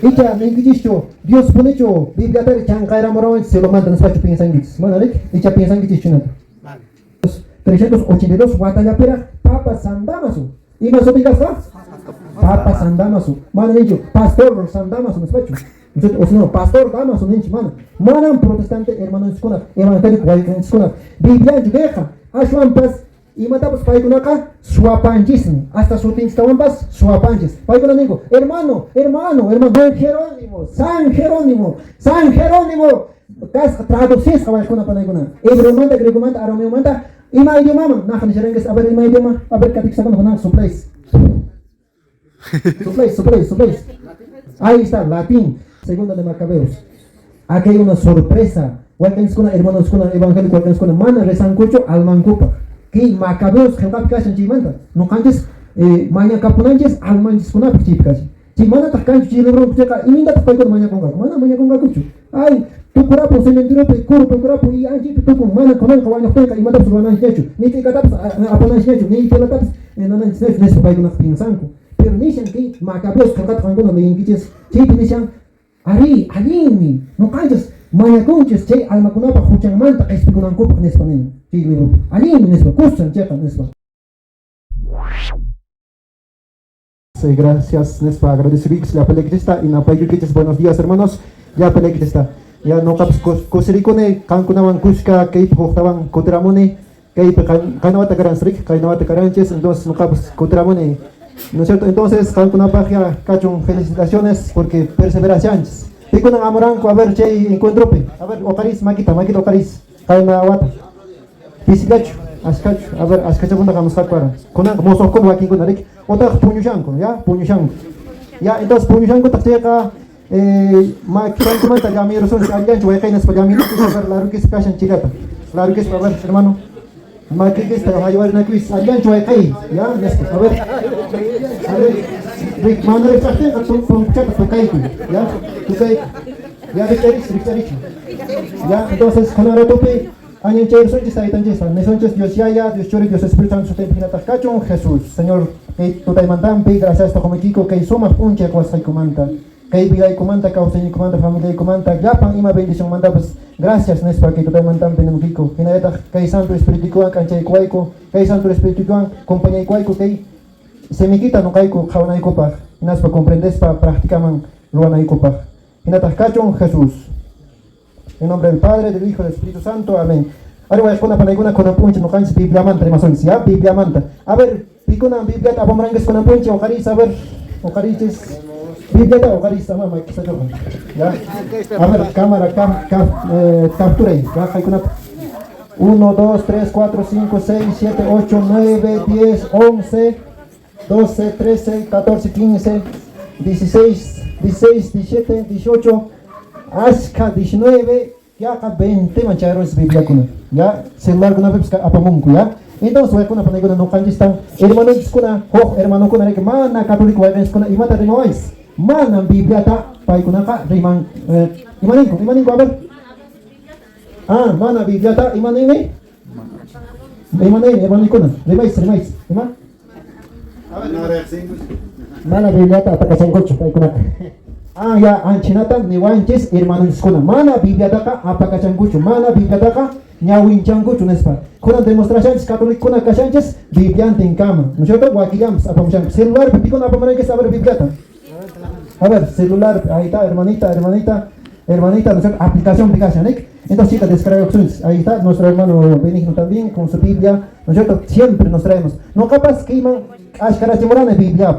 Icha ninguichicho Dios ponecho Biblia tar chancaira morawan se lo mandan espacio piensan gits. Manalik icha piensan gichicho nada. 382 watalla pera Papa Sandamasu. ¿Y más opinas va? Papa Sandamasu. Mana nicho pastor Sandamasu espacio. Entonces, no, pastor Damasu nicho mana. Mana protestante hermano escola, evangélico escola. Biblia judeja. Ashwan pas y matamos paikunaka suapanchis hasta su tinstawan pas suapanchis. Paikuna nigo, hermano, San Jerónimo. Kas traducís kawaikuna panaikuna. Hebreo manta, griego manta, arameo manta. Ima idioma man, nahan serenges, a ver ima idioma, a ver katik sakan con supleis. Supleis. Ahí está, latín, segunda de Macabeos. Aquí hay una sorpresa. Walkens kuna hermanos kuna evangélico walkens kuna mana resankucho almankupa. Que Macabeos helkap kashan chimanta. No canches maña kapunanches almanches kuna pichipkashi. Chimana takkan chilebro kucheka iminda takpaikon maña konga. Mana maña konga kuchu. Ay tu kurapo sementiro pe kuru tu kurapo y anji tu con mana konan kawanyo kuenka imata subanan chechu. Ni te kataps apanan chechu, ni te lataps nanan chechu nes paikon pinsanku. Pero nishan que Macabeos helkap kanguna me ingiches. Chipi nishan Ari, no canches Maya conches, che, alma kunapa, huchan manta, espikunan kupa, nespa nene. Sí, libro. Alin, nespa, kusan, checa, nespa. Sí, gracias, nespa, agradecidos la pelegrista y na pelegrista, buenos días, hermanos. Ya pelegrista. Ya no caps cosiricone, cancunaban kushka, que hojtaban cotramone, que canawata garanstrik, canawata caranches, entonces no caps cotramone. ¿No es cierto? Entonces, cancunapa, ya cachon, felicitaciones, porque perseveraciones. Pico ng amoranco, a ver, che, encuentrope. A ver, ocaris, makita ocaris. Kaya na wata. Pisikacho, askacho. A ver, askacho muna kamusta para. Kunang mosok ko, waking ko narik. Otak punyushan ko, ya, punyushan. Ya, entonces punyushan ko, taktiya ka, makitan ko man, tagami roson, si Alyan, chuway kayo nas pagami nito, a ver, laro kis kasyan chigata. Laro kis, a ver, hermano. Makikis, hayawari na quiz. Alyan, chuway kayo. Ya, nesko, a ver. A ver. Rick, mana refleksnya atau puncak terkait ya, terkait ya Richard. Ya, entonces kanara tope añen cher son chisa itan chisa, nesonches Dios ya, Dios chori, Dios Espíritu Santo te pinata cacho, Jesús, Señor, que tu tai mandan pe gracias to como kiko que somos punche ko sai comanda, que vida y comanda causa y comanda familia y comanda, ya pan ima bendición manda pues gracias nespa que tu tai mandan penum kiko, que neta que Santo Espíritu ko cancha kuaiko, que Santo Espíritu ko compañía kuaiko que se me quita no caigo jauna y copa, nas para comprendes para practicaman luana y copa. Inatascachon Jesús. En nombre del Padre, del Hijo y del Espíritu Santo. Amén. Ahora voy a poner para alguna con un punche, no canses Biblia manta, ya, Biblia manta. A ver, pico una Biblia, abomrangues con un punche, ocaris, a ver, ocariches. Biblia ta ocaris, mamá, que se yo. Ya. A ver, cámara, captura ahí, ya, hay una 1, 2, 3, 4, 5, 6, 7, 8, 9, 10, 11, 12, 13, 14, 15, 16, 17, 18, hasta 19, ya acá 20 mancharon Biblia kuna. Ya, celular kuna vez apamungku ya. Entonces voy con una no canjistan. Hermano kuna, hermano kuna que mana católico va kuna imata remois. Mana Biblia ta pai kuna ka riman imaninku a ver. Ah, mana Biblia ta imanine. Imanine kuna. Remais. Iman. Mana Biblia ta apakasan cocho pai kuna. Ah ya anchinata ni wanches hermanos kuna. Mana Biblia ta ka apakasan cocho. Mana Biblia ta ka nyawinchang cocho nespa. Kuna demonstraciones católico kuna kasanches Biblia en cama. Nosotros wakigams apamchang celular pico na apamaran que saber Biblia ta. A ver, celular, ahí está, hermanita, nuestra aplicación, ¿eh? Entonces, chicas, descarga opciones. Ahí está, nuestro hermano Benigno también, con su Biblia. Nosotros siempre nos traemos. No capaz que iman, ashkarachimorana Biblia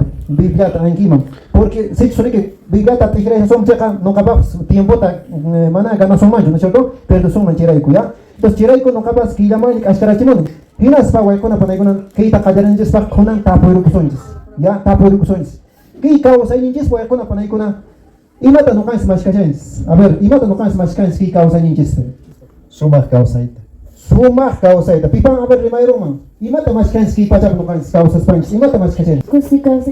también iman. Porque, si tú que Biblia ta tijeras son checa, no capaz, tiempo ta, mana, gana son mancho, ¿no es cierto? Pero son manchiraico, ¿ya? Entonces, chiraico no capaz que llaman ashkarachimorana. Hinas pa, guaycona, panaycona, que ita caderanjes pa, conan tapoirucusonjes. ¿Ya? Tapoirucusonjes. ¿Qué causa ninjas voy a con apanay kuna? Imata no caes más cachanes. A ver, imata no caes más cachanes. ¿Qué causa ninjas? Sumah causa ita. Pipan a ver rimayro man. Imata más cachanes. ¿Qué pachap no caes causa Spanish? Imata más cachanes. Kursi causa.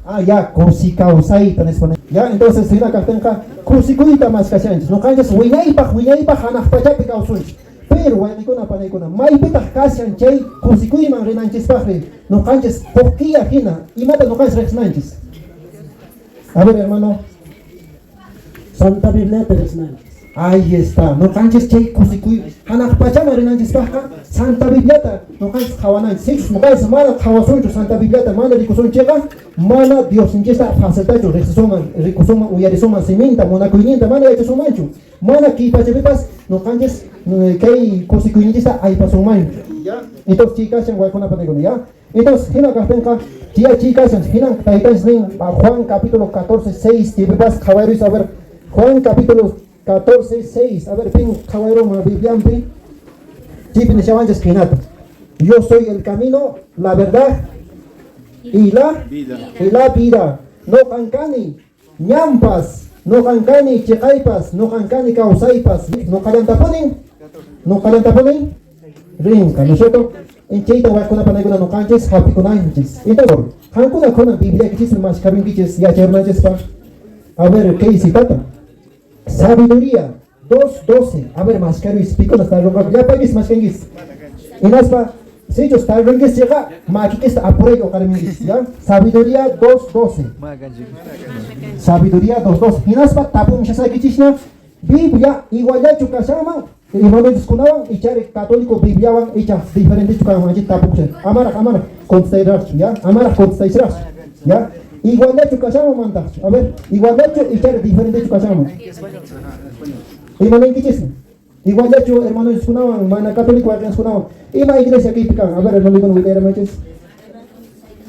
Ah, ya, kursi causa ita en español. Ya, entonces si una cartenca kursi kuita más cachanes. No caes winay pa hanak pachap causa. Pero voy a con apanay kuna. May pitah kasian chay kursi kuiman rinanches pahre. No caes poquilla hina. Imata no caes rex nanches. A ver, hermano, Santa Biblia tradicional. Ahí está, no canches che kusikuy. Hanak pachama renanches paja, Santa Bibliata, no canches kawanan. Six mukais mana kawasuncho Santa Bibliata, mana rikusun chega, mana Dios inchesta facetacho, rikusuma uyarisuma seminta, mona kuininta, mana hecho sumancho. Mana ki pachepipas, no canches kay kusikuinista ay pasumancho. Entonces chicas en Guaycona Panegon, ¿ya? Entonces, hina kapenka, chicas, hina taitas nin, Juan capítulo 14, 6, tipipas, caballeros, a ver, Juan capítulo 14, 6. A ver, pin, caballero, ma Biblia, pin. Chipin, chavanches, quinato. Yo soy el camino, la verdad y la vida. No cancani, ñampas, no cancani, checaipas, no cancani, causaipas, no calantaponin, rinca, ¿no es cierto? En Cheita, Huacona, Panagona, no canches, happy con anches. Entonces, Hankuna con la Biblia, que chis más cabin, ya chernaches, pa. A ver, ¿qué dice tata? Sabiduría 2:12. A ver, más caro explico hasta luego. Ya pagues más que ingis. En aspa, si yo está ringis llega, maki que está apurado carmingis, ¿ya? Sabiduría 2:12. Sabiduría 2:12. En aspa, tapu muchas kichishna. Biblia igual ya chukasama. Hermanos kunawan echar católico Biblia van echa diferentes chukasama tapu. Amara considerar, ¿ya? Amara considerar, ¿ya? Igual de hecho casamos manda. A ver, igual de hecho y quiere diferente hecho casamos. Hermano, ¿qué es? Igual de hecho, hermano, es una mana católico, es una. Y la iglesia aquí pican. A ver, hermano, ¿cómo le llaman?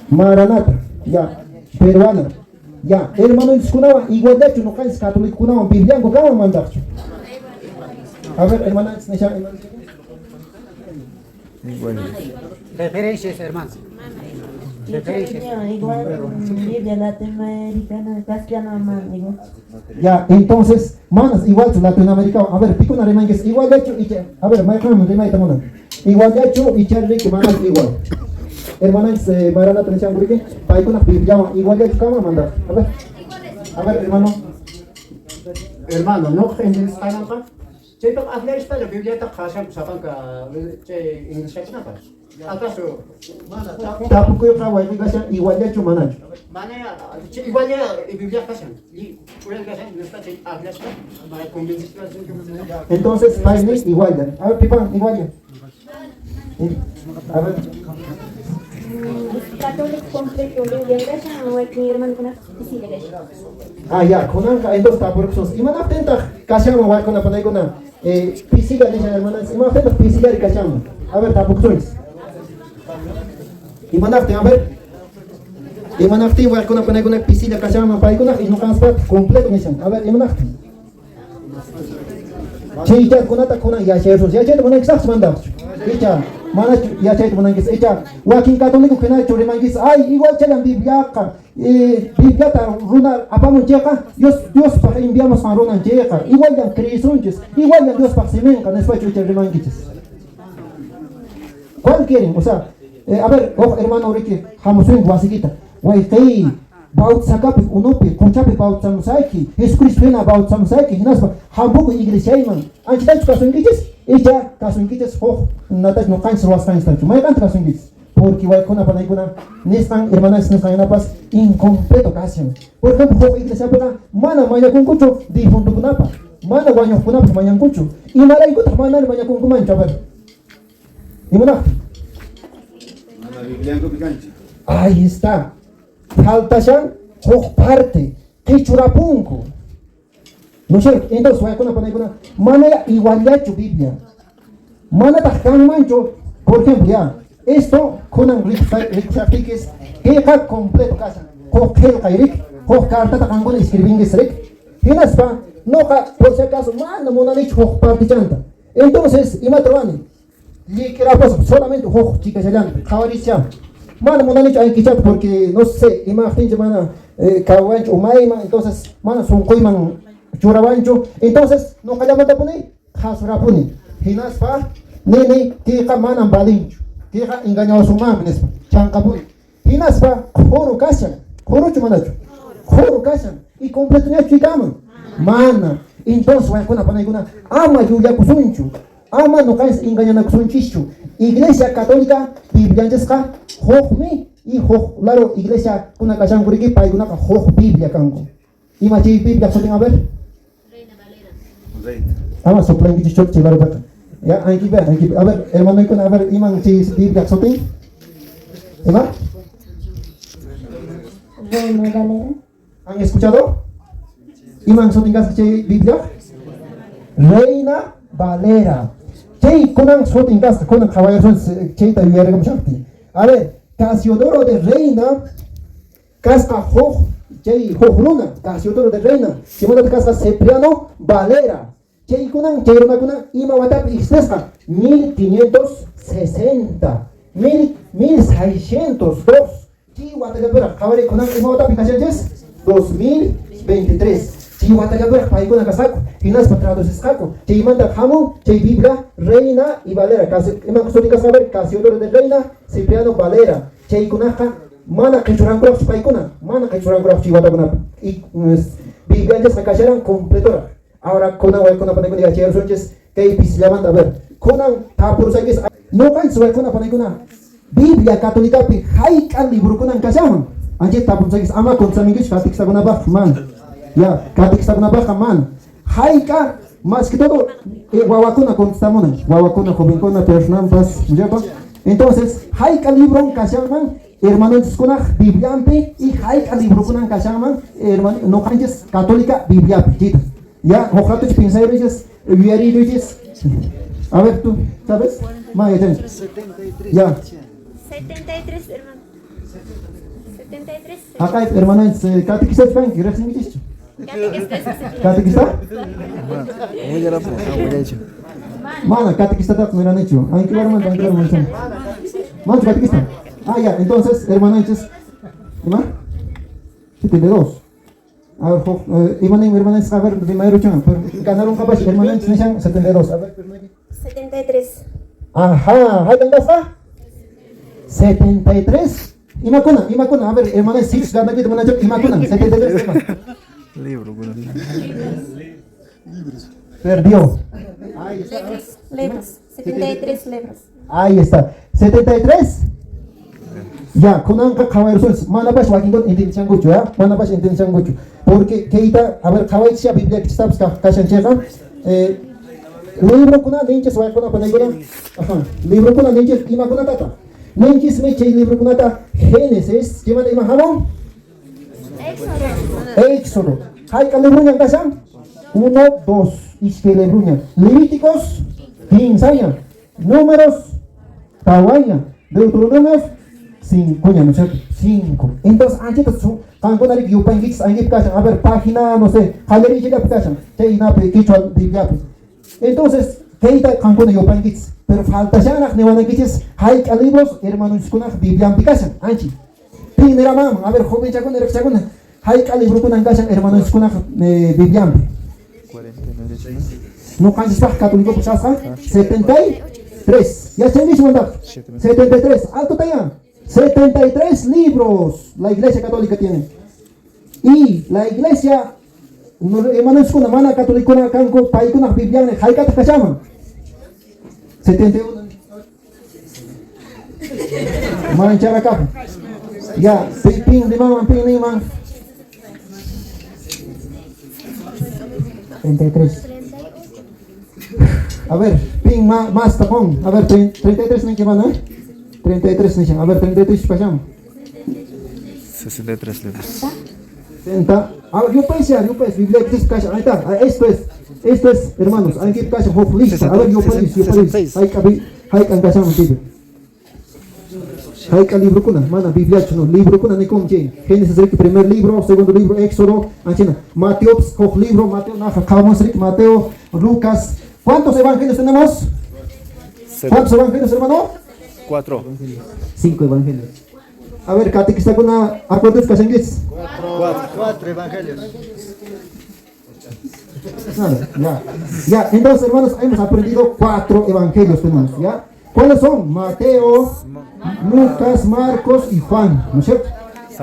Maranata, ya, peruana, ya. Hermano, es una igual de hecho, no caes católico, una Biblia, ¿cómo manda? A ver, hermano, es Referencias, hermanos. Igual Biblia latinoamericana, castellana, igual. Ya, entonces, manas, igual que latinoamericano. A ver, pico una remán que es igual de hecho, y a ver, me remán tamona. Igual de hecho, y charri que manas igual. Hermanas, marana trenchan gurike, paiko na Biblia, igual de hecho, ¿cómo mandar? A ver, hermano. Hermano, no gente está en acá. Che, pero hablar está la Biblia está casi sacan que che inglés es nada. ¿Acaso? Tapuko yo kawai ni kasha igual de hecho manacho. Mana, che igual ya Biblia casi. Y por el casi no está che hablar está. Para convencer Entonces, paine igual ya. A ver, pipa, igual ya. A ver. Católico completo, Biblia, gracias, no hay que hermano con la iglesia. Ah, ya, konanka entonces tapuko. Imana tenta kasha mo wa kona panay kona. Pisiga ni hermanas. Imana tenta pisiga ri kasha mo. A ver, tapuko. Imanafte, a ver. Imanafte, voy a poner una piscina que se llama Paikuna y no cansa completo misión. A ver, Imanafte. Chicha, conata, cona, ya chersos, ya chersos, una exact mandar. Chicha, mana, ya chersos, una exact. Chicha, Joaquín Católico que no ha hecho remangis. Ay, igual chelan Biblia, Biblia, runa, apamos checa. Dios para enviamos a runa checa. Igual ya cresunches, igual ya Dios para semenca, no es para chuchar remangis. ¿Cuál quieren? O sea, a ver, oh, hermano, Ricky, Hamusun, Guasiquita, Guaytei, Baut Sakapi, Unopi, Conchapi, Baut Samusaiki, Jesucristo, Baut Samusaiki, Hinaspa, Hamburgo, Iglesia, man, Anchitach, Casunquiches, ella, Casunquiches, oh, Natas, no caen, Roas Cain, Stancho, Mayan Casunquiches, porque Guaycona, Panaicuna, Nestan, hermanas, Nestan, Napas, incompleto ocasión. Por ejemplo, Iglesia, Mana, Maya Concucho, difunto Kunapa, Mana, Guayo Kunapa, Mayan Cucho, y Maraicuta, Mana, Maya Concumancho, a ver. ¿Y mana? Ahí está. Falta ya parte. Que churapunco. No sé, entonces voy a poner una manera igual de hecho Biblia. Mana tan mancho, por ejemplo, ya. Esto con un rixifiques, que completo casa. Coquel kairik, carta tan con escribinges rek. Tienes pa, no por si acaso, mana mona dicho parte chanta. Entonces, imatroni. Y que era pues solamente chicas allá, Javaricia. Mana monanicho hay que chat porque no sé, imagínate mana kawancho o maima, entonces mana son coiman churabancho, entonces no callamos de poner, jasurapuni. Hinas pa, nene, que mana balincho, que engañado su mamá, chancapuni. Hinas pa, joro casan, joro chumanacho, joro casan, y completo ni chicama. Mana, entonces voy a poner una ama yuya kusuncho. Ama no caes engañando con un chicho. Iglesia católica, Biblia jesca, hojme y hoj, claro, iglesia una cachan curiki para una hoj Biblia cango. Y machi Biblia pueden a ver. Ama soplan gidiş çok çivar bak. Ya anki be. A ver, hermano ikon a ver iman çiz Biblia sotin. ¿Emma? Reina Valera. ¿Han escuchado? Iman sotin kas çiz Biblia? Reina Valera. Çey konan sotin kas konan caballeros çey ta yere şakti. A ver, Casiodoro de Reina Casca Hoch, Jay Hoch Luna, Casiodoro de Reina, Simona Casca Cipriano Valera, Jay Kunan, Jay Rona Kunan, Ima Watap Ixtesca, 1560, 1602, Chi Watagapura, Javare Kunan, Ima Watap Ixtesca, 2023. Chi Watagapura, Paikuna Casaco, Finas Patrados Escaco, Jay Manda Jamon, Jay Biblia, Reina y Valera, Ima Custodi Casaber, Casiodoro de Reina, Cipriano Valera, Jay Kunaja, mana kecurangan kurang paikuna, mana kecurangan kurang jiwa kuna i Biblia jas nakasyaran kompletora. Ahora kona wai kona panai kuna ayer sonjes kay pislaman a ver. Kona tapur sagis no kan suai kona panai kuna. Biblia Katolika pi hai kan libro kuna kasyaman. Anje tapur sagis ama konsamingis katik sabuna bah man. Ya, katik sabuna bah man. Hai ka mas que todo wawakuna constamona, wawakuna jovencona personal pas, ¿ya? Entonces, hay que libro kasyaman hermanos kunah Bibliampe y hay que libro kunah kasyaman hermano no canjes católica Biblia pita. Ya, ojalá tú piensas ellos, viari ellos. A ver tú, ¿sabes? Maya, ya. 73, hermano. 73. Acá hermano catequista pan, ¿qué recién dijiste? Catequista? Mana, catequista tak mera necho. Ay, que hermano, ay, que hermano. Mana, catequista. Ah, ya, entonces, hermanos, ¿hermano? 72. A ver, hermanos, a ver, primero chama, ganaron capaz, hermanos, 72. A ver, 73. ajá, ¿hay tanda está? 73. Imakuna, a ver, hermanos, 6 gana kita menajuk Imakuna, 73 hermano. Libro, Perdió. Libros. 73 libros. Ahí está. 73. Ya, kunang kawairus mana pas wakingon intention gucu ya. Mana pas intention gucu. Porque kita a ver kawai sia Biblia kita kasan cheka. Libro kuna nenches wa kuna panai kuna. Aha. Libro kuna nenches ima kuna tata. Nenches me chei libro kuna ta Genesis, gimana ima hamon? Éxodo. Hay que libronya kasan? 1, 2. Isque libronya. Levíticos, 15. Números, Tawanya. Deuteronomios, 5, ¿no es cierto? 5. Entonces, antes de eso, cuando hay que yupan gits, hay que a ver, página, no sé, jaleri llega a casa, na pe quichua Biblia. Entonces, ¿qué está cuando yupan gits? Pero falta ya na newana gits, hay que libros, hermanos, con Biblia en casa, anchi. Primera mamá, a ver, joven chacona, hay que libro con casa, hermanos, con Biblia. No canses para católico, pues hasta 73. Ya se dice, 73. Alto talla. 73 libros la iglesia católica tiene. Y la iglesia, hermanos, con la mano católica, con país con la Biblia, hay que te llaman. 71. Manchar acá. Ya, ping lima. 33. A ver, ping más tapón. A ver, 33 no hay que mandar. 33 no. A ver, 33 pasamos. 63 libros. 60. A ver, yo pensé, Biblia que dice casa. Ahí está. Esto es, hermanos. Hay que casa lista. A ver, yo pensé. Hay que empezamos Biblia. Hay que libro kuna, mana Biblia chuno libro kuna ni como Génesis el primer libro, segundo libro Éxodo, anchina Mateo libro, Mateo naja acabamos Mateo, Lucas. ¿Cuántos evangelios tenemos? ¿Cuántos evangelios, hermano? 4. 5 evangelios. A ver, catequista kuna acuerdos que inglés. 4 evangelios. Ya, entonces hermanos, hemos aprendido 4 evangelios tenemos, ¿ya? ¿Cuáles son? Mateo, Lucas, Marcos y Juan, ¿no es cierto?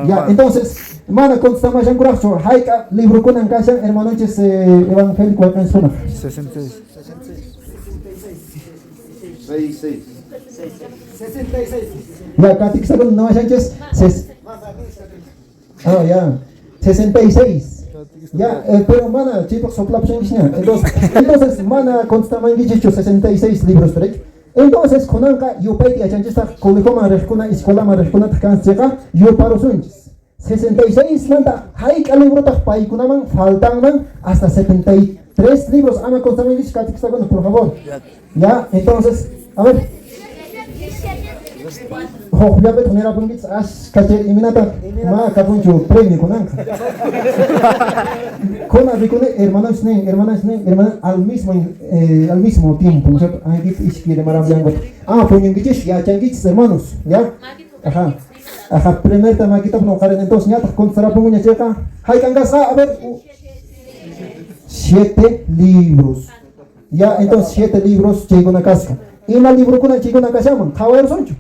Ya, entonces, hermano, contestamos ya en corazón. Hay que libro con casa, hermano, evangélico, ¿cuál es? 66. 66. Ya, catequista con no Sánchez, ya, 66. Ya, pero mana, chicos, soplap entonces, mana, constaman 66 libros, ¿verdad? Entonces, conanca, yo pedí a chanchista, colegoma, rescona, escuela, rescona, canseca, yo paro sunchis. 66 manta, hay que libro tak paikunaman, faltan hasta 73 libros, ama constaman por favor. Ya, entonces, a ver. Ya ves, mira, punguits, caché, iminata, ma, capuncho, premio, conanca. Hermanas, al mismo tiempo, ¿no es cierto? Ahí izquierda, maravilloso. Puñunguichis, ya, changuichis, hermanos, ¿ya? Ajá, primer tema kita penukar entonces nyata kontra punya ceka. Hai kangasa, a ver. 7 libros. Ya, entonces 7 libros chico na casca. Y na libro kuna chico na casama, kawer soncho.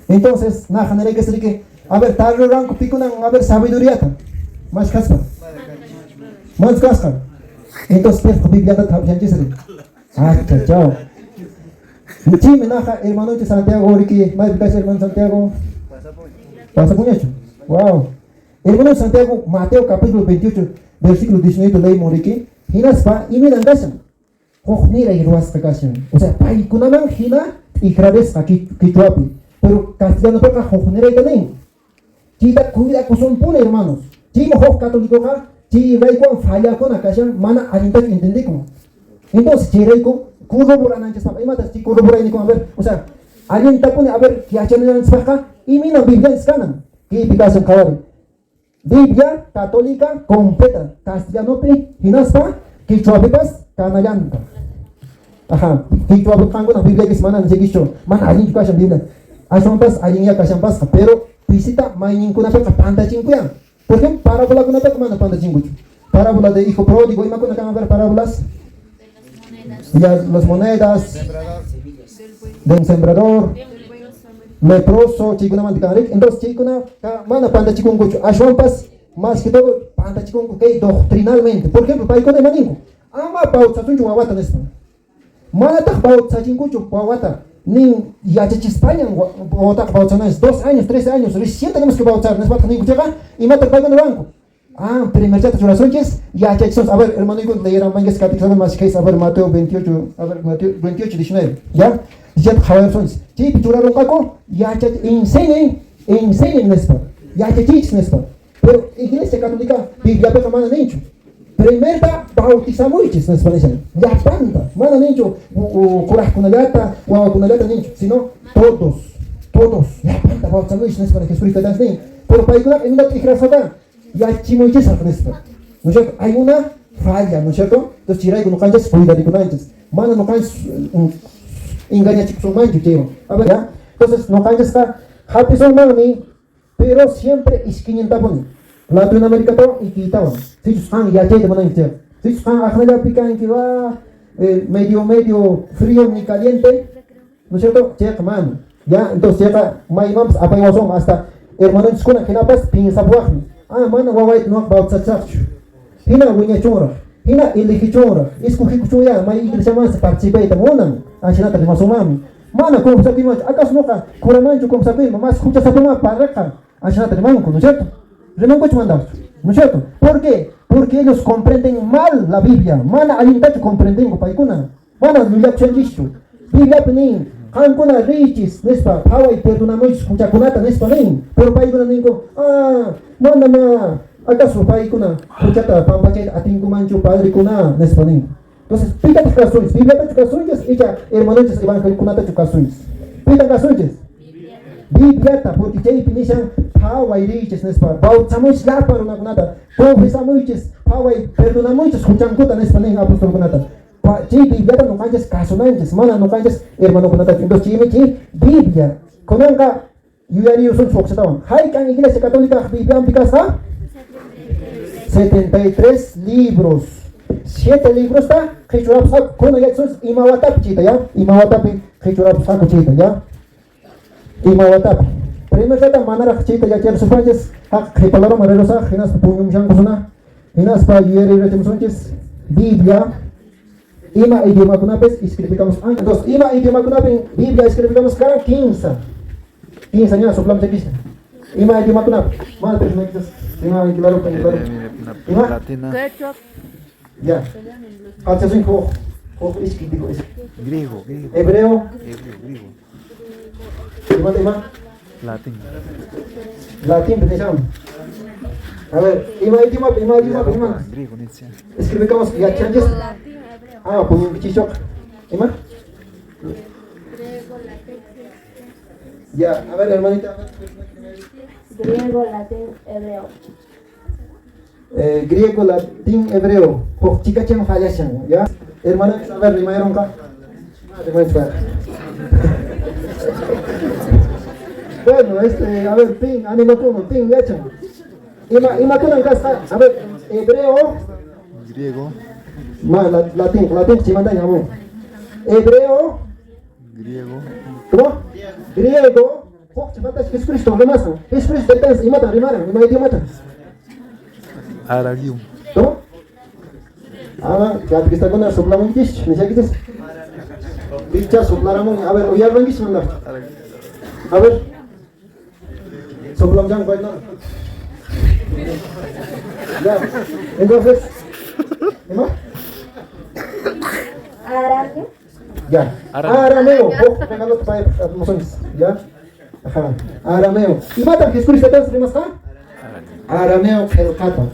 Entonces, na janere que se a ver, tarro rango pico na, a ver, sabiduría ta. Más casca. Más casca. Entonces, pues, Biblia ta tabian gisri. Chao. Muchísimo menaja, hermano de Santiago, Ricky, más gracias, hermano Santiago. Pasa puñacho. Wow. Hermano Santiago, Mateo capítulo 28, versículo 19, ley Moriki. Hinas pa, y miran gasan. Nira y ruas kakasan. O sea, pai kunaman hina y grades aquí kituapi. Pero castellano toca nira y también. Chita cuida kuson pune, hermanos. Chimo católico ka, chi raikon falla con akasan, mana alintak entendí como. Entonces, chiraiko. Corroboran antes para imatas si corroboran ni con a ver, o sea, alguien te pone a ver que hacen en España y mina Biblia escanan, que picasen cavar. Biblia católica completa, castellano pe, hinaspa, que chuapipas, canallanta. Ajá, que chuapipan con la Biblia que se mandan en seguicho, man alguien que casan Biblia. Asompas alguien ya casan pasa, pero visita mainin con una panta chinguya. Por ejemplo, parábola con una mana panta chingucho. Parábola de hijo pródigo, y más con una ver parábolas. Ya las monedas del sembrador, leproso, chicuna manticarik. Entonces, chicuna, mana panta chikungucho. Ashwampas, más que todo, panta chikungu, que doctrinalmente. Por ejemplo, para con el maningo. Ama pauta tunju wawata nespa. Mana tak pauta chingucho wawata. Ni ya chichi España, wawata pauta nes 2 años, 3 años, recién tenemos que pautar nespa ningu llega y mata paga en el banco. Primer chat oraciones, ya chechos, a ver, hermano, digo, leyeron mangas catequizando más que a ver, Mateo 28, a ver, Mateo 28, 19, ¿ya? Ya, oraciones, sí, pichuraron caco, ya chet, enseñen nespa, ya chechich nespa, pero iglesia católica, Biblia peca mana nicho, primera bautizamos nespa dicen, ya panta, mana nicho, curaj con alata, guau con alata nicho, sino todos, ya panta bautizamos nespa de Jesucristo das ni, pero para igual en una tijera acá. Ya chimoiches a fresca. ¿No es cierto? Hay una falla, ¿no es cierto? Entonces, chiray con canchas, cuida de canchas. Mana no canchas, engaña chicos, mancho, tío. A ver, ya. Entonces, no canchas está, happy son mami, pero siempre es 500 poni. Latinoamérica todo y quitaban. Si sus han ya te van a decir. Si sus han ajena pican que va medio frío ni caliente, ¿no es cierto? Checa, man. Ya, entonces, checa, maimams, apayosom, hasta hermanos con ajenapas, piensa buajni. Mana wawait no about such. Hina winya chora. Hina iliki chora. Isku hikuchuya, mai iglesia mas participate monan. Anchina tadi masumami. Mana como sabe mais? Acaso nunca curamancho como sabe, mas escucha sabe uma parraca. Anchina tadi manco, ¿no es cierto? Remanco te mandar. ¿No es cierto? ¿Por qué? Porque ellos comprenden mal la Biblia. Mana alintacho comprenden paikuna. Mana nuyak chanjisto. Biblia penin. Kankuna riches, nespa, Hawaii perdonamos escucha kunata nespa nin. Pero paikuna ningo, mana, acaso paikuna, escuchata pampachet atingu mancho padre kuna nespa nin. Entonces, pita tus casones, Biblia ta casones, ella hermanos evangelio kunata tus casones. Pita casones. Biblia ta porque jay pinishan Hawaii riches nespa. Bautamos la para una kunata. Confesamos Hawaii perdonamos escuchan kuta nespa nin apóstol kunata. Ci Biblia no canchas casonantes, mana no canchas hermano con entonces ci Biblia con anca yuyari usun foxatawan. Hay can iglesia católica Biblia picasa 73 libros. 7 libros está Hechurapsa con ya son imawatap chita ya. Imawatap Hechurapsa con chita ya. Imawatap. Primero kata manara chita ya quiero supanches hak hepalaro marerosa hinas punyum shankosuna. Hinas pa yuyari retemsunches Biblia. Ima idioma kunapes escribimos entonces ima idioma kunapes Biblia escribimos cada 15 años soplamos aquí ima idioma kunapes mal personas Tenga claro, tenga claro. Ima? Latina. Ya. Hace sin hoch escribigo. Griego, griego. Hebreo. Griego. Ima. Latín. Latín, pensamos. A ver, ima. Griego, Nietzsche. Escribimos ya changes. Ah, pues un bichicho. Ima. Ya, a ver, hermanita. Griego, latín, hebreo. Griego, latín, hebreo. Chica chen fallashan, ya. Hermana, a ver, rimayeron acá. Bueno, a ver, ping, anima como, ping, ya chan. Ima kunan casa, a ver, hebreo. Griego. Latín, chimanda llamo. Hebreo. Griego. ¿Cómo? Griego. Chimanda es Cristo, lo más. Es Cristo, entonces, y mata, rimara, y medio mata. Aragium. ¿Cómo? Ya que está con la soplamos kish, ¿me sabes? Dicha soplamos, a ver, hoy hablan kish, manda. A ver. Soplamos ya, bueno. Ya, entonces. ¿Cómo? Arameo. Ya. Arameo. Regalo para emociones. Ya. Ajá. Arameo. ¿Y mata que Cristo está en más acá? Arameo, el kata.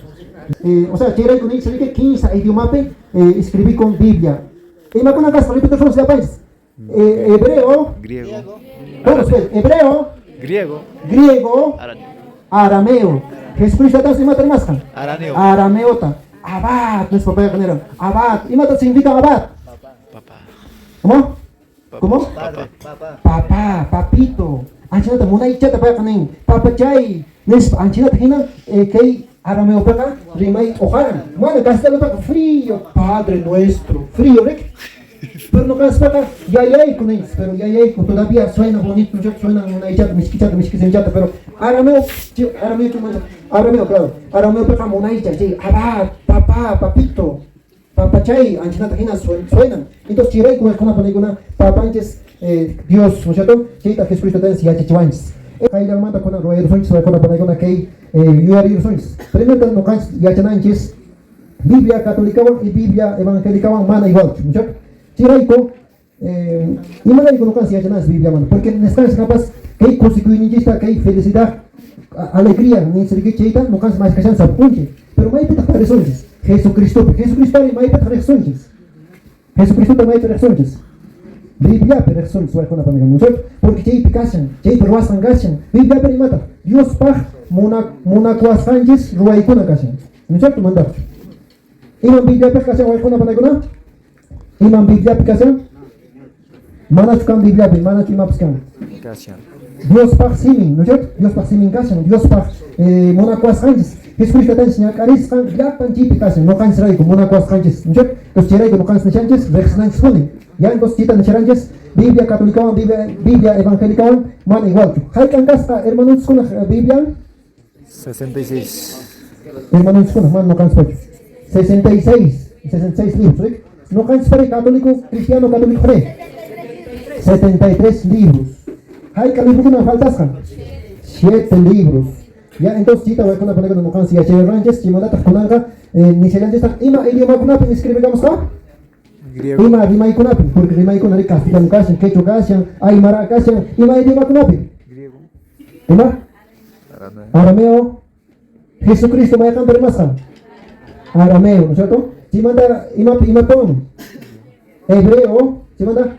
O sea, quiero con eso que 15 idioma escribí con Biblia. Y me acuerdo que repito solo sea país. Hebreo. Griego. Vamos, hebreo. Griego. Griego. Arameo. Jesucristo está en más acá. Araneo. Arameota. Abad, no es papá de género. Abad. ¿Y mata significa abad? Papá. ¿Cómo? ¿Cómo? Papá. Papito. Anchina muna ichata pa kanin. Papachay. Nes anchina hina kay arameo pa rimay ojaran. Mana castellano pa frío, Padre nuestro. Frío, ¿rek? Pero no cansa pa yayay con ellos, pero yayay con todavía suena bonito, suena una ichata, miskita, pero arameo claro. Arameo pa muna ichata, abad, papá, papito. Papachay, anchina hina suenan. Entonces chiray con una película, papanches Dios, ¿no es cierto? Chita Jesucristo ten si chichuanches. Kailang mata con roer sonches, con la película que yuarir sonches. Primero no cans yachananches. Biblia católica y Biblia evangélica mana igual, ¿no es cierto? Chirayco, y mana igual no cans yachanas Biblia man, porque necesitas capaz que hay consecuencia, que hay felicidad, alegría, ni se dice chita, no cans más que sean sapunche. Pero no hay petas para sonches. Jesucristo no hay petas para sonches. Jesucristo no hay petas sonches. Biblia persona suai con la pandemia, ¿no es cierto? Porque chay picasan, chay perwasan gashan, Biblia perimata, Dios pag mona kuasanjis ruai kuna gashan, ¿no es cierto? Manda. Imam Biblia picasan ruai kuna pandemia, Imam Biblia picasan, mana chukam Biblia pi, mana chima piskan. Gashan. Dios pag simin, ¿no es cierto? Dios pag simin gashan, Dios pag mona kuasanjis. Jesucristo está enseñando caris kan ya pan chip picasan, no kan serai como mona kuasanjis, ¿no es cierto? Los cherai que no kan nechanjis, versan exponen. Ya entonces kita necharanjes Biblia católica, Biblia evangélica, man igual. Hay que angasta hermanos con la Biblia. 66. Hermanos con man no cansa 66 libros. No cansa católico, cristiano católico. 73 libros. Hay que libros no faltas 7 libros. Ya entonces kita voy con la palabra no cansa ya cheranjes, chimodata con alga, ni cheranjes ima idioma con la escribimos acá. Griego. Ima rimay kunapi, porque rimay kunari castellano kashan, quechua kashan, aymara kashan, ima idioma kunapi. Griego. Ima? Arameo. Jesucristo maya kan bermasan. Arameo, ¿no es cierto? Si manda ima ton. Hebreo, si manda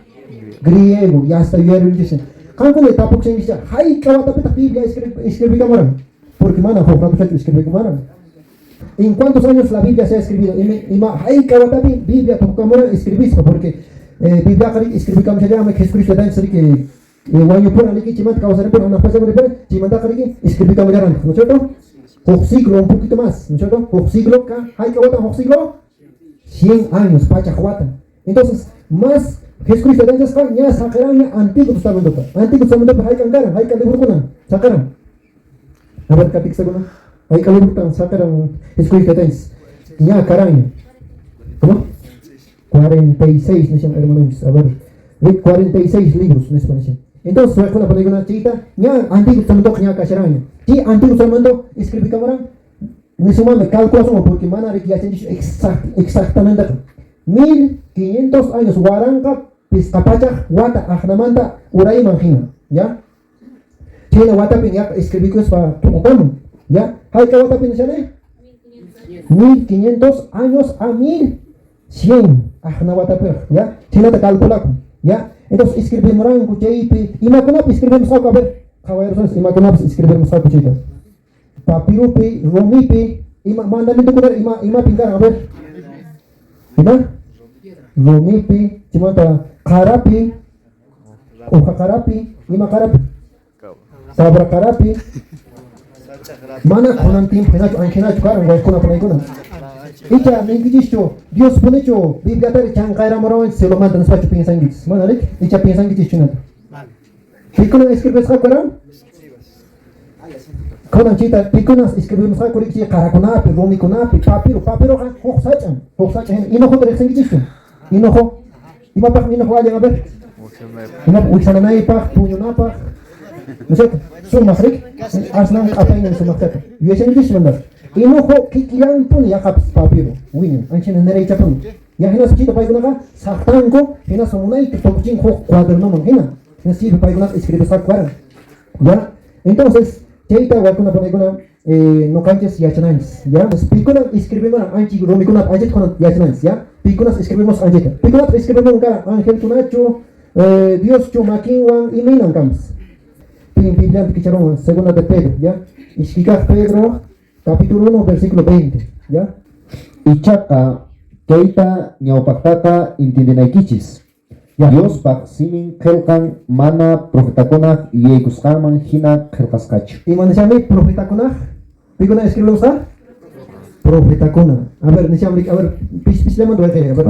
griego, ya está yo dicen. Kan con el tapuk se dice, "Hay kawata peta Biblia escribe kamaran." Porque mana ho rato escribe kamaran. ¿En cuántos años la Biblia se ha escrito? Hay que aguantar Biblia, tu cámara escribiste, porque Biblia escribí como se llama, Jesucristo está en serio que guayo por aquí, chimanta, causar por una cosa, chimanta, escribí como ya, ¿no es cierto? Siglo, un poquito más, ¿no es cierto? Siglo, hay que aguantar siglo, 100 años, pacha, aguantan. Entonces, más Jesucristo está en serio, ya sacarán ya Antiguo Testamento, hay que angaran, hay que libro sacaran. A ver, ¿qué segundo? Hay que libro sacaran Jesucristo tens. Ya caraño. ¿Cómo? 46 hermanos. A ver, 46 libros en español. Entonces, voy a poner una chiquita. Ya Antiguo Testamento ya cacharaño. Y Antiguo Testamento escribí camarán Ni suma me calculación porque mana ya se dice exactamente 1500 años Huaranca Piscapacha Wata Ajnamanta Uray Mangina, ¿ya? China Wata Pin ya escribí que es para Tucumán, ¿ya? Hay que Wata Pin ¿sabe? 1500 años a 1100 Ajnawata Pin, ¿ya? China te calcula, ¿ya? Entonces escribimos en Kuchaipi, Imakunap escribimos a ver, caballeros, Imakunap escribimos a Kuchaita. Papirupi, Romipi, mandan itu kuda ima pintar a ver. Ima? Romipi, cimata Karapi, Uka Karapi, Ima Karapi, Sabra Karapi. Mana konan tim penacho ankenacho karan guys kuna. Icha ninggicho Dios punecho Biblia tari changkaira morawan seloman dan spacho pinsangis. Mana lek? Icha pinsangis chunat. Pikuna escribes karan? Konan cita pikunas escribimos a kuriksi karakunapi, romikunapi, papiro kan hoksachan, inojo tereksengichishu, inojo, imapak inojo aja ngaber, imap wiksananai pak, punyunapak, misalnya sumasrik, asnang apa yang sumasrik, biasanya benar, inojo kikian pun ya kap papiro, win, anjing nerei capun, ya hina cita paiguna saktangko, hina sumunai ketopcing ho kuaderno menghina, hina si paiguna escribes a kuaran, ya, entonces Ceita wakuna paneguna no canches yachanans, ya. Pikuna escribimos anchi romikuna anjet con yachanans, ya. Pikuna escribimos anjeta. Pikuna escribimos cara Ángel Tunacho, Dios chumakinwan y minan kams. Pimpilan kicharon segunda de Pedro, ya. Iskika Pedro capítulo 1 versículo 20, ya. Ichaka keita ñawpaqtaqa intindinnaykichis. Dios paq simin qillqan mana profetakunaq yuyaykusqanman hina qillqasqachu. Y manishami profetakuna, pikuna escribimos a profetakuna. A ver, nishami, a ver, pisleman doy a ver,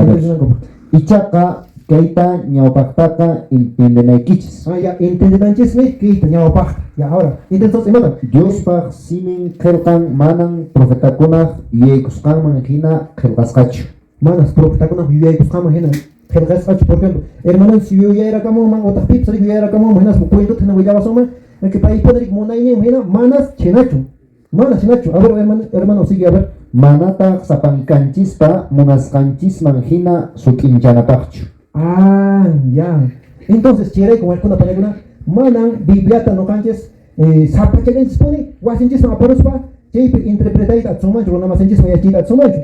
Ichaka keita ñawpaqtaqa intindinnaykichis. Ah, ya, entendidanchis me keita ñawpaq. Ya, ahora, entonces, imata. Dios paq simin qillqan manan profetakunaq yuyaykusqanman hina qillqasqachu. Manas profetakuna yuyaykusqanman hina. Por ejemplo, hermano, si yo ya era como man, otra tips, yo ya era como manas, cuento tener huella soma, que para ir poder monay ni manas chenacho, a ver hermano sigue a ver. Manata sapankanchispa munasqanchisman hina sukinchanapachu. Ah, ya. Entonces, chere como alguna película, manan bibliata no canches, sapachenches pone, wasinchis no aparospa, chepe interpretáis a tsumancho, no más enches me a tsumancho.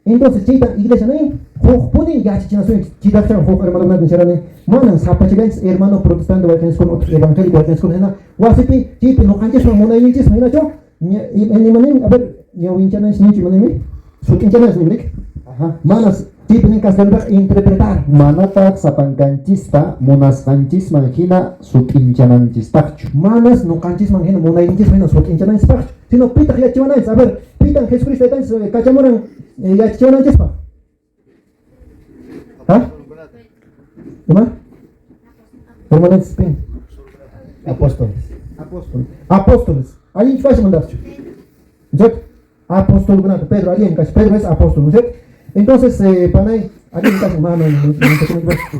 Entonces, chita iglesia no pone ya chichinazo, chita chan hermano na dincherane, manan sapachenches hermano protestante walkens con evangélico walkens con hena, wasipi chepe no canches no monayinches me nacho, ni manin a ver, ya winchanas ni chimanimi, sukinchanas ni lik. Ajá. Manas chepe ni castelba interpretar. Manata sapankanchispa munasqanchisman hina sukinchananchispaqchu. Manas no canchis manjena monayinches menos sukinchanan spach. Sino pita ya chivanan, a ver, pitan Jesucristo tan cachamoran ya chivanan chispa. ¿Ah? ¿Cómo? Hermano Spain. Apóstoles. Alguien faz mandar. ¿Ya? Apóstol Gnato, Pedro, alguien casi Pedro es apóstol, ¿no? Entonces, panay, alguien casi mano,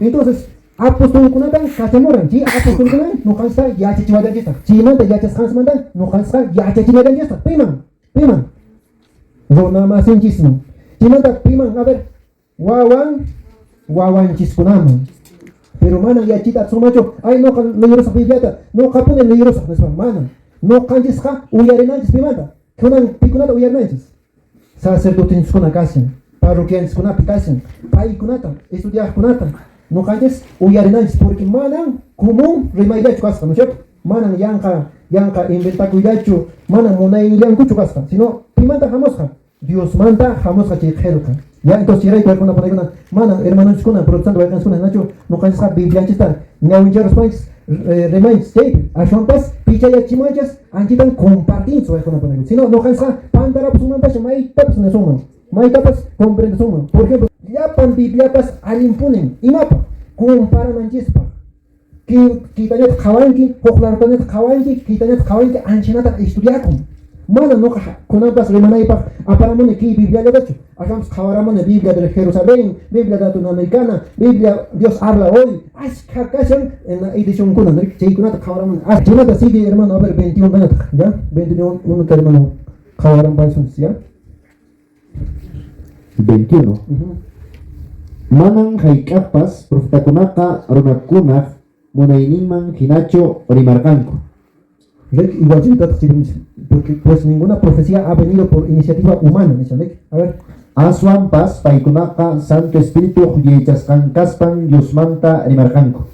entonces, apóstol kunatan kachamoran, ¿sí? Apóstol kunan, no cansa ya chichivadan yesta. Chimanta ya chas mandan, no cansa ya chichivadan yesta. Piman. Rona más enchismo. Chimanta piman, a ver, wawan chiskunam. Pero mana ya chita sumacho, ay no leyeros bibliata, no capone leyeros mana. No canches ka uyarenanches pimanta. Kunan pikunata uyarenanches. Sacerdotes kuna kasin, parroquianos kuna pikasin, pai kunata, estudiar kunata. No canches uyarenanches porque manan común remaydacho kasta, ¿no es cierto? Manan yanka inventa cuidacho, manan monay yankucho kasta, sino pimanta jamosja. Dios manta jamosja chikheruka. Ya entonces si hay cualquier una manan hermanos kuna protestante walkans kuna nacho no canches ka biblia chista, ñawincheros país reminds tape ashonpas picha ya chimayas anchitan compartir su con la si no cansa pantara pues una pasha mai tapas ne suma mai tapas comprende suma por ejemplo ya pan bibliapas alimpunen imapa comparan anchispa que quitanet khawanki hoklartanet khawanki quitanet khawanki anchinata estudiakum mana no conampas remanaipa aparamone ki biblia ya dacho hagamos khawaramone biblia de Jerusalén, biblia latinoamericana, biblia Dios habla hoy ashkakasan en la edición kuna cheikunata khawaramone chimata sigue hermano a ver 21 ya 21 hermano khawaram paisons ya 21. Manang haikapas profetakunaka runakunah munayniman hinacho rimarcanco. Lek, igual cerita, porque pues ninguna profecía ha venido por iniciativa humana, ¿no? Lek, a ver. Aswampas paikunaka Santo Espíritu huyechaskan kaspan yusmanta rimarcanco.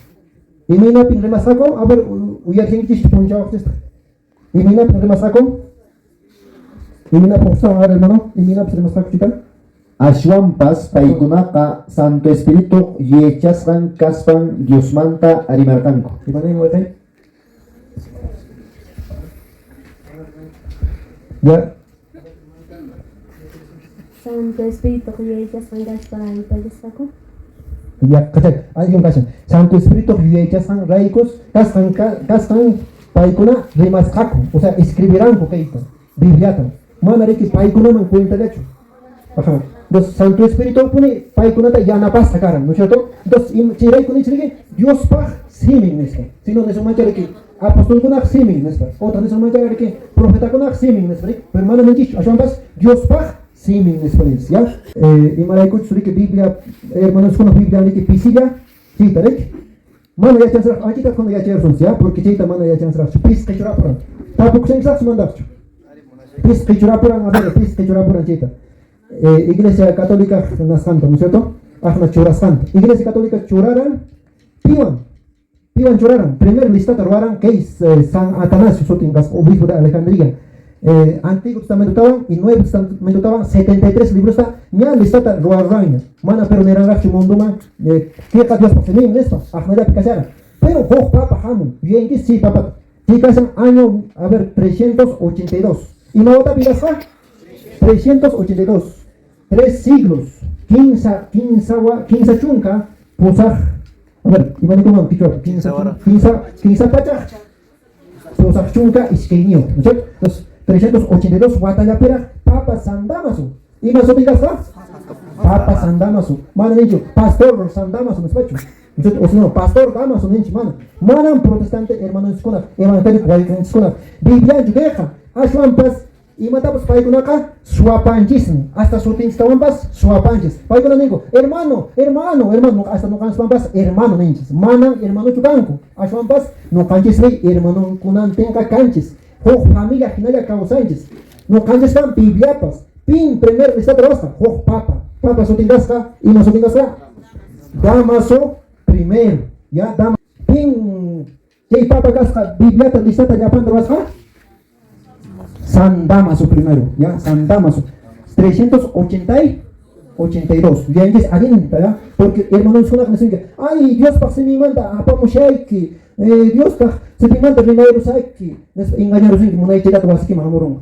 Imina pin remasako, a ver, uyar gente puncha esto. Imina pin remasako. Imina profesor, a ver hermano, imina pin remasako chica. Aswampas paikunaka Santo Espíritu huyechaskan kaspan yusmanta rimarcanco. Imana yang mulai. Ya. Santo Espíritu, que ya sangas para el país saco. Ya, kacang, alguien kacang. Santo Espíritu huyechaskan raikos, kaskan paikuna remasako, o sea, escribirán porque esto, Biblia. Mana que paikuna man cuenta de hecho. Ajá. Entonces, Santo Espíritu pone paikuna ya na pasa cara, ¿no es cierto? Entonces, chirai con que Dios pa simin esto. Si no de su manera que apóstol con simin esto. Otra de su manera que profeta con simin esto. Pero mana mentira, así ambas Dios pa simin esto, ¿ya? Y mana escucho que Biblia, hermanos con la Biblia que pisilla, chita, ¿eh? Mana ya chance, aquí está cuando ya chance, ¿ya? Porque chita mana ya chance, pis que chura por. Tampoco se ensax mandacho. Pis que chura por, a ver, pis que chura por chita. Iglesia Católica na Santa, ¿no es cierto? Ajna chura Santa. Iglesia Católica churaran, piwan churaran. Primer lista robaran que es San Atanasio, sotingas, obispo de Alejandría. Antiguo Testamento estaban y Nuevo Testamento estaban 73 libros. Ya lista robaran. Mana pero no eran mundo man. ¿Qué Dios por semín esto? Ajna ya picachara. Pero papa hamun. Bien que sí, papá. Chicas año, a ver, 382. Y no otra vida 382. 3 siglos, 15 chunca, posaj, a ver, iban como 15 pacha, posaj chunca isqueño, ¿no es cierto? Entonces, 382 batalla pera, papa sandamasu, y más o menos papa sandamasu, mana dicho, pastor sandamasu, ¿no es cierto? O sea, no, pastor damasu, no mana protestante, hermano escolar, evangélico, escolar, Biblia, deja, ashuampas, y matamos paikunaka suapanchis hasta su pinstawan suapanchis paikuna ningo hermano hasta no canspan hermano ninchis manan hermano chukanku ashwan no canchis rey hermano kunan tenga canchis ho familia hinaya causanchis no canchis pan bibliapas pin primer lista trabasta ho papa sotingasca y no sotingasca damaso primero ya dama pin que papa gasca bibliata lista yapan trabasta San Damaso primero, ¿ya? San Damaso. 382. Ya es alienta, ¿ya? Porque hermanos son las que ay, Dios para se me manda a pamushaiki. Dios se me manda renaero saiki. Engañar sin que monai cheta vas que mamorong.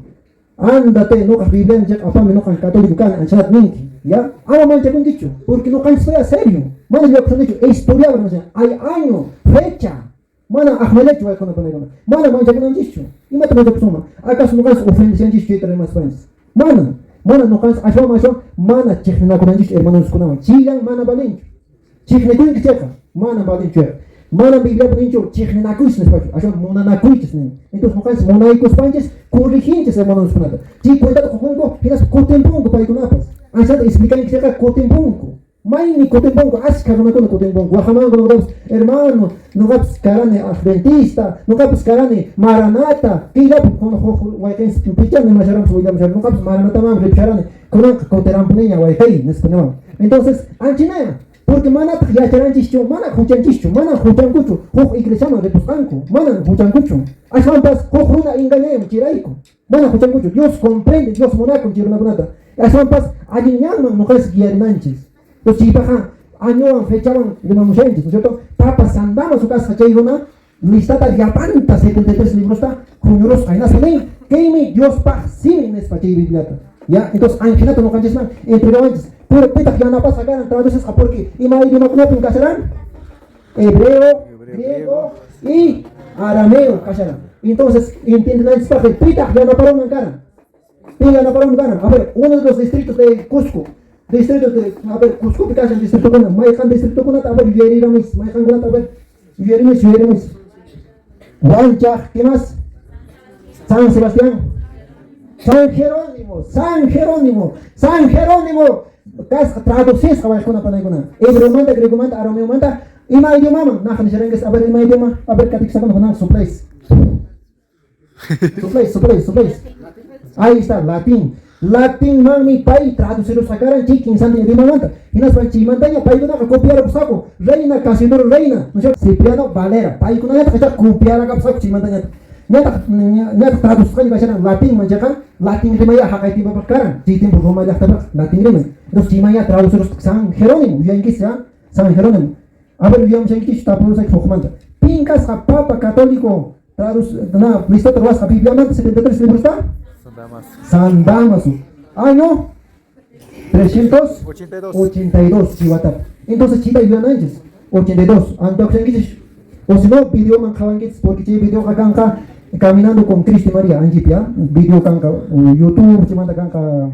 Ándate, no cas Biblia, apa me no can católico can anchat ninki, ¿ya? Ama mancha con dicho, porque no can sea serio. Mana yo que dicho, historia, hay año, fecha. Mana ahmalecho vai quando panegona. Mana manja que não disso. E mata manja pessoa. Acaso não cansa ofende sem disso que mais fãs. Mana não cansa achou mana chekna quando disso hermanos quando chilan mana balente. Chekna quando que checa. Mana balente. Mana biblia balente chekna kuis nes pacho. Achou mona na kuis nem. Então não cansa mona icos panches corrigintes hermanos quando. Ti cuidado com pongo, hinas cotempongo para iconapas. Antes explicar que checa cotempongo. Mai ni cotempongo, asca no con cotempongo. Guajamango no gabs, hermano, no gabs carane adventista, no gabs carane maranata. Que ya con guayens pichan ni macharam su no gabs maranata man reparane. Con coterampuneña guayay, en español. Entonces, anchina, porque mana ya charan chicho, mana juchan cucho, ho igresama de buscanco, mana juchan cucho. Ashampas, ho una engañem chiraico. Mana juchan cucho, Dios comprende, Dios monaco chiruna bonata. Ashampas, aliñan no es guiar nanches. Los chipaja año fechaban de mamuchentes, ¿no es cierto? Papa sandama su casa chayrona, listata yapanta 73 libros está, cuñoros kainas también, que mi Dios pa sin es pa chay bibliata. Ya, entonces angelata no canches man, entre antes, pero peta ya no pasa acá, traduces a porque y más idioma no casarán, hebreo, griego y arameo casarán. Entonces entienden antes para que peta ya no paró en cara. Peta no paró en cara. A ver, uno de los distritos de Cusco. Distrito de, a ver, Cusco picasan distrito kuna, maikan distrito kuna, a ver, yeriramis, maikan kuna, a ver, yerimis. Wancha, ¿qué más? San Sebastián, San Jerónimo, kas traduces kawal kuna panay kuna. Hebreo manta, Griego manta, Arameo manta, ima idioma man. Nah, kan siya a ver ima idioma, a ver katik sa kuna supplies. Supplies. Ahí está, latín. Latín man mi pai traducirlo sacaran chiquin santi idioma manta. Inas pa chimantanya pai kuna copiar a saco. Reina Casimiro reina. No sé, Cipriano Valera. Pai kuna ya ta copiar a saco chimantanya. Nya traduckan juga sana Latin manjakan Latin rimaya hakai tiba perkara di timur rumah dah tabak Latin rimaya terus cimanya traducer sang Jeronimo yang kisah sang Jeronimo aber yang sang kisah tapi saya hukuman pinkas apa katoliko tradus na lista terluas Biblia man 73 libros está San Damaso año 382 chihuatap entonces chita y antes 82 antok sang kisah o si no video man kawan kisah porque video kakangka Caminando con Cristi María, Anjipia, video kanka, YouTube, chimanda kanka,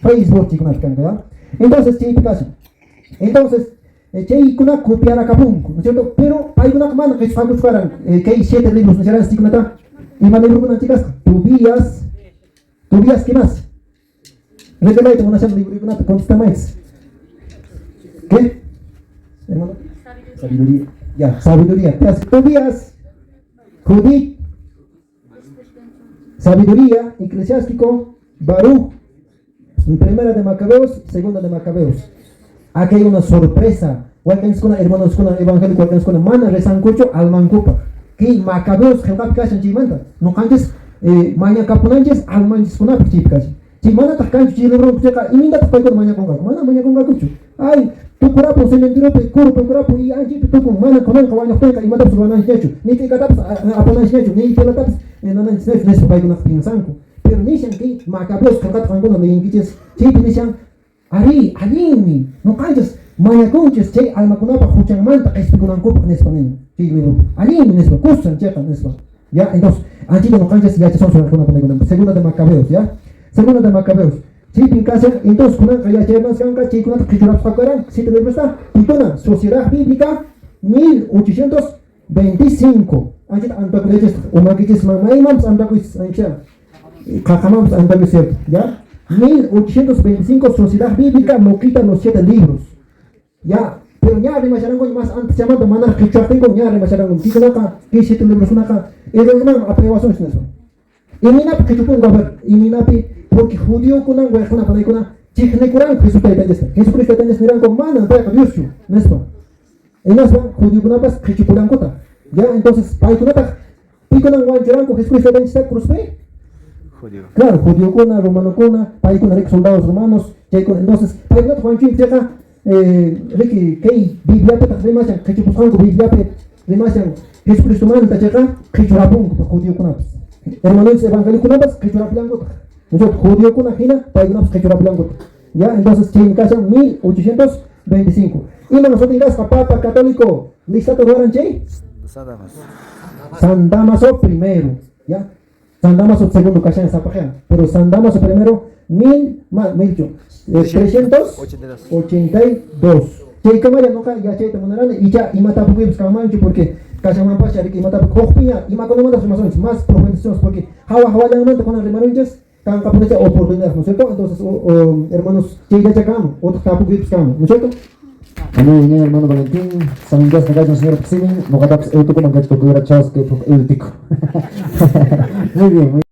Facebook, chikunas kanka, entonces, entonces, kuna copiar a Capung, ¿no es cierto? Pero hay una comanda que es fagus para, que hay 7 libros, ¿no es cierto? Chikunata, y más libro con chicas, Tobías, ¿qué más? Regalate una serie de libros con contesta más. ¿Qué? Hermano? Sabiduría. Ya, sabiduría. Tobías. Judith, sabiduría, eclesiástico, Baruch, primera de Macabeos, segunda de Macabeos. Aquí hay una sorpresa. Hermanos con evangélico, con mana resancucho al mancupa. Que Macabeos, helgap kashan chimanta. No canches, maña capunanches, al manches con apicipkas. Chimana tak cancho chilebro, iminda tak paikon maña conga. Mana maña conga cucho. Ay, tu kurapo sementiro pe kuru tu kurapo y anji tu con mana konan kawanyo kuenka y matap subanan hecho. Ni te kataps apanan hecho, ni te lataps nanan snef nes paikon nak pinsanku. Pero nishan ki Macabeos kangat kangono me ingiches. Chi nishan ari alimi. No canches maña conches che alma kunapa huchan manta espikunan kupak nespanen. Chi libro. Alimi nespa kusan checa nespa. Ya, entonces, anji no canches ya son kuna paikon. Segunda de Macabeos, ya. Segunda de Macabeos. Si pincasen, entonces kuna kaya chemas kanka chikuna kichurap pakaran, si te está pitona Sociedad Bíblica 1825. Anjit antak leches umakichis mamaimams antakuis ancha. Kakamams antakuis ya. 1825 Sociedad Bíblica no quita los 7 libros. Ya, pero nyari masyarakat mas antes llamado mana kichurap tengo nyari masyarakat kichurap que 7 libros unaka. Eso es una aprewason es eso. Iminap kichupun gabar, iminapi porque judío kuna gua kuna panay kuna chikne kuran Jesucristo tanyes miran con mana para Dios nespa enaspa judío kuna pas kichupulan kota ya entonces pai kuna tak pikuna wanjaran con Jesucristo tanyes cruz pe Judío. Claro, judío kuna romano kuna pai kuna rek soldados romanos entonces pai kuna wanjin checa reki kei Biblia pe tak remashan kichupusan ko Biblia pe remashan Jesucristo man ta checa kichurapun ko judío kuna hermanos evangélicos kuna pas kichurapilan kota. Entonces, judío con ajena, paigunas que ya, entonces, Chincasa 1825. Y nosotros dirás, Papa Católico, ¿lista todo orange? San Damaso primero, ya. San Damaso segundo, Cashan Zapaján. Pero San Damaso primero, 1382. Chay Camaya no cae, ya Chay Tamonarane, y ya, y mata Pugibs Camancho, porque Cashaman Pacha, y mata Pugopia, y Maconomas más profundizaciones, porque Hawa ya no con las remanillas. Kan kapunya oportunidad, ¿no es cierto? Entonces, hermanos, chica chacamo, otro tapu grips camo, ¿no es cierto? Ini hermano Valentín, samingas negajos señor Psimin, no kataps eutuko mangacho kura chas que eutik. Muy bien, muy